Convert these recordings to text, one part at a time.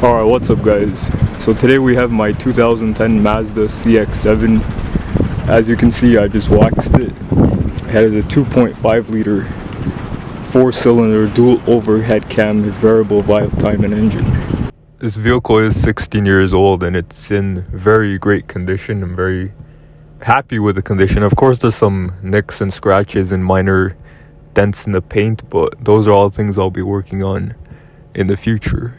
Alright, what's up guys? So today we have my 2010 Mazda CX-7. As you can see, I just waxed it. It has a 2.5 liter 4-cylinder dual overhead cam variable valve timing engine. This vehicle is 16 years old and it's in very great condition. I'm very happy with the condition. Of course there's some nicks and scratches and minor dents in the paint, but those are all things I'll be working on in the future.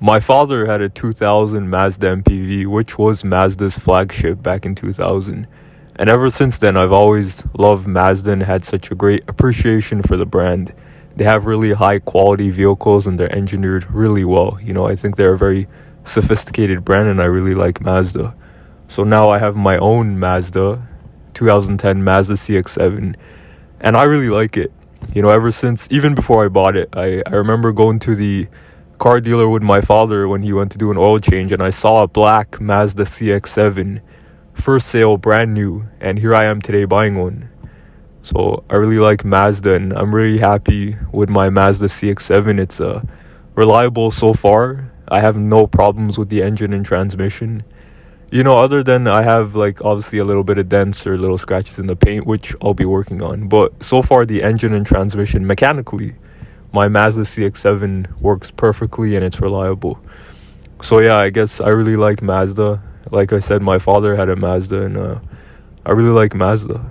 My father had a 2000 Mazda MPV, which was Mazda's flagship back in 2000. And ever since then, I've always loved Mazda and had such a great appreciation for the brand. They have really high quality vehicles and they're engineered really well. You know, I think they're a very sophisticated brand and I really like Mazda. So now I have my own Mazda, 2010 Mazda CX-7, and I really like it. You know, ever since, even before I bought it, I remember going to the car dealer with my father when he went to do an oil change, and I saw a black Mazda CX-7 for sale, brand new, and here I am today buying one. So I really like Mazda and I'm really happy with my Mazda CX-7. It's reliable so far. I have no problems with the engine and transmission. You know, other than I have like obviously a little bit of dents or little scratches in the paint, which I'll be working on. But so far the engine and transmission mechanically, my Mazda CX-7 works perfectly and it's reliable. So yeah, I guess I really like Mazda. Like I said, my father had a Mazda and I really like Mazda.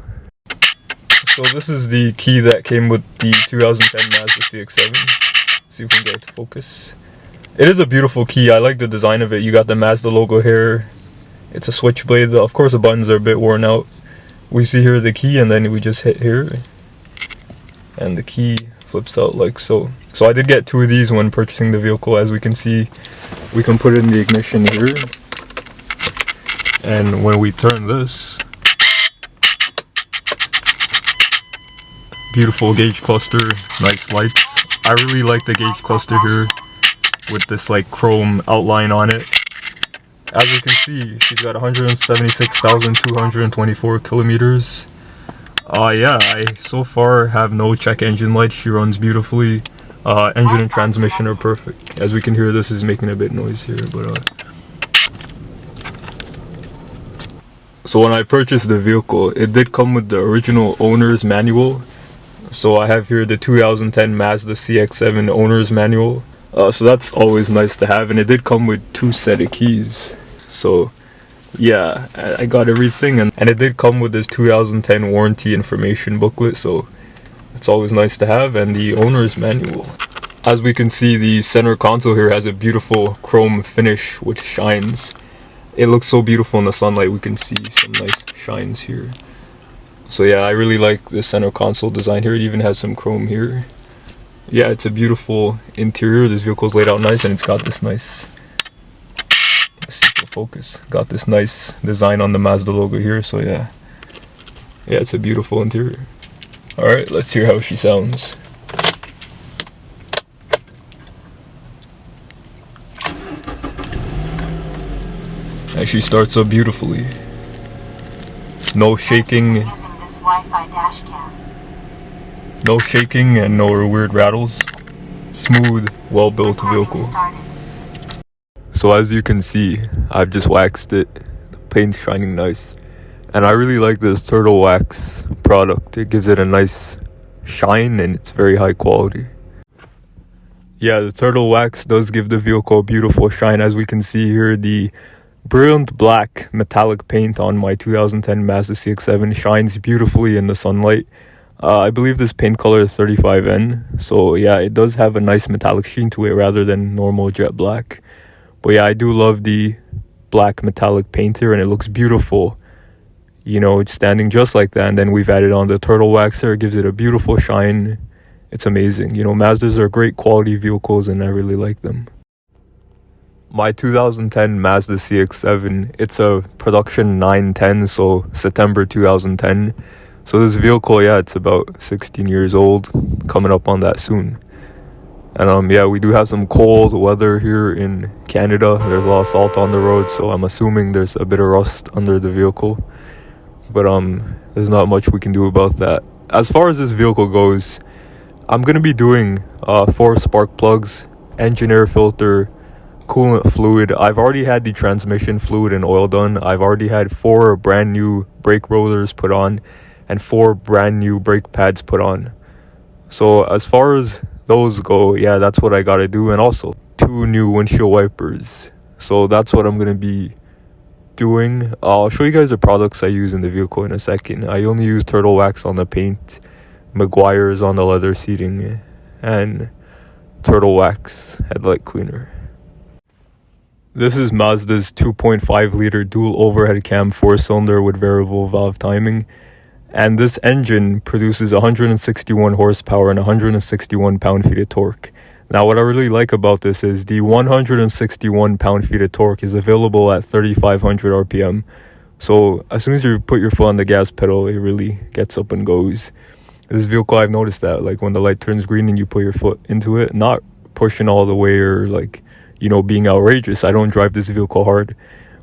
So this is the key that came with the 2010 Mazda CX-7. See if we can get it to focus. It is a beautiful key. I like the design of it. You got the Mazda logo here. It's a switchblade. Of course the buttons are a bit worn out. We see here the key and then we just hit here. And the key flips out like so. So I did get two of these when purchasing the vehicle. As we can see, we can put it in the ignition here, and when we turn this, beautiful gauge cluster, nice lights. I really like the gauge cluster here with this like chrome outline on it. As you can see, she's got 176,224 kilometers. Yeah, I so far have no check engine lights. She runs beautifully. Engine and transmission are perfect. As we can hear, this is making a bit noise here, but so when I purchased the vehicle, it did come with the original owner's manual. So I have here the 2010 Mazda CX-7 owner's manual. So that's always nice to have, and it did come with 2 set of keys. So yeah, I got everything, and it did come with this 2010 warranty information booklet, so it's always nice to have, and the owner's manual. As we can see, the center console here has a beautiful chrome finish which shines. It looks so beautiful in the sunlight. We can see some nice shines here. So yeah, I really like the center console design here. It even has some chrome here. Yeah, it's a beautiful interior. This vehicle's laid out nice, and it's got this nice, let's see if it'll focus, got this nice design on the Mazda logo here. So yeah, it's a beautiful interior. Alright, let's hear how she sounds. And she starts up beautifully. No shaking. No shaking and no weird rattles. Smooth, well-built vehicle. So as you can see, I've just waxed it. The paint's shining nice. And I really like this turtle wax product. It gives it a nice shine and it's very high quality. Yeah, the turtle wax does give the vehicle a beautiful shine. As we can see here, the brilliant black metallic paint on my 2010 Mazda CX-7 shines beautifully in the sunlight. I believe this paint color is 35N. So yeah, it does have a nice metallic sheen to it rather than normal jet black. But yeah, I do love the black metallic paint here and it looks beautiful. You know, it's standing just like that, and then we've added on the turtle wax there. It gives it a beautiful shine. It's amazing. You know, Mazdas are great quality vehicles and I really like them. My 2010 Mazda CX-7, it's a production 910, so September 2010. So this vehicle, yeah, it's about 16 years old, coming up on that soon. And yeah, we do have some cold weather here in Canada. There's a lot of salt on the road, so I'm assuming there's a bit of rust under the vehicle. But there's not much we can do about that. As far as this vehicle goes, I'm going to be doing 4 spark plugs, engine air filter, coolant fluid. I've already had the transmission fluid and oil done. I've already had 4 brand new brake rollers put on and 4 brand new brake pads put on. So as far as those go, yeah, that's what I gotta do. And also 2 new windshield wipers. So that's what I'm gonna be doing. I'll show you guys the products I use in the vehicle in a second. I only use turtle wax on the paint, Meguiar's on the leather seating, and turtle wax headlight cleaner. This is Mazda's 2.5 liter dual overhead cam 4-cylinder with variable valve timing, and this engine produces 161 horsepower and 161 pound-feet of torque. Now what I really like about this is the 161 pound-feet of torque is available at 3,500 RPM. So as soon as you put your foot on the gas pedal, it really gets up and goes. This vehicle, I've noticed that, like when the light turns green and you put your foot into it, not pushing all the way or like, you know, being outrageous. I don't drive this vehicle hard.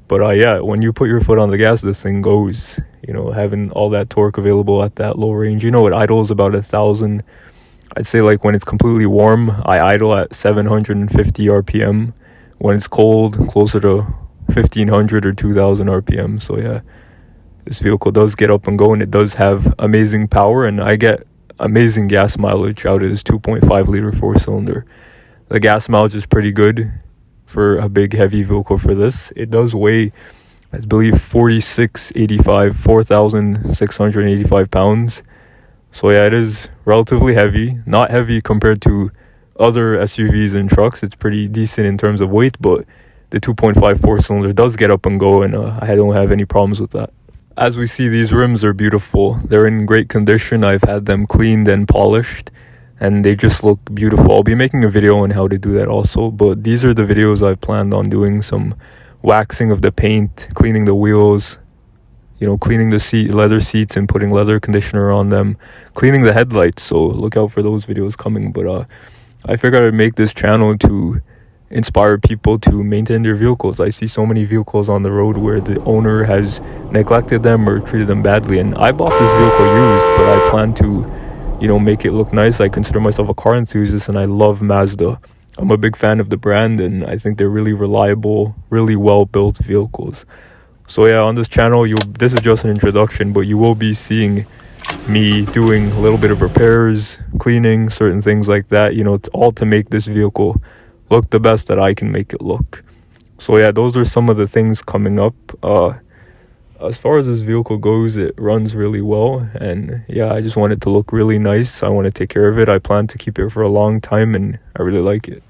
But yeah, when you put your foot on the gas, this thing goes. You know, having all that torque available at that low range. You know, it idles about 1,000. I'd say like when it's completely warm, I idle at 750 RPM. When it's cold, closer to 1,500 or 2,000 RPM. So yeah, this vehicle does get up and go, and it does have amazing power, and I get amazing gas mileage out of this 2.5 liter 4-cylinder. The gas mileage is pretty good for a big heavy vehicle for this. It does weigh, I believe, 4,685 pounds. So yeah, it is relatively heavy. Not heavy compared to other SUVs and trucks. It's pretty decent in terms of weight, but the 2.5 4-cylinder does get up and go, and I don't have any problems with that. As we see, these rims are beautiful. They're in great condition. I've had them cleaned and polished, and they just look beautiful. I'll be making a video on how to do that also, but these are the videos I've planned on doing. Some waxing of the paint, cleaning the wheels, you know, cleaning the leather seats and putting leather conditioner on them, cleaning the headlights. So look out for those videos coming. But I figured I'd make this channel to inspire people to maintain their vehicles. I see so many vehicles on the road where the owner has neglected them or treated them badly, and I bought this vehicle used, but I plan to, you know, make it look nice. I consider myself a car enthusiast, and I love Mazda. I'm a big fan of the brand, and I think they're really reliable, really well built vehicles. So yeah, on this channel, this is just an introduction, but you will be seeing me doing a little bit of repairs, cleaning, certain things like that, you know, all to make this vehicle look the best that I can make it look. So yeah, those are some of the things coming up. As far as this vehicle goes, it runs really well, and yeah, I just want it to look really nice. I want to take care of it. I plan to keep it for a long time, and I really like it.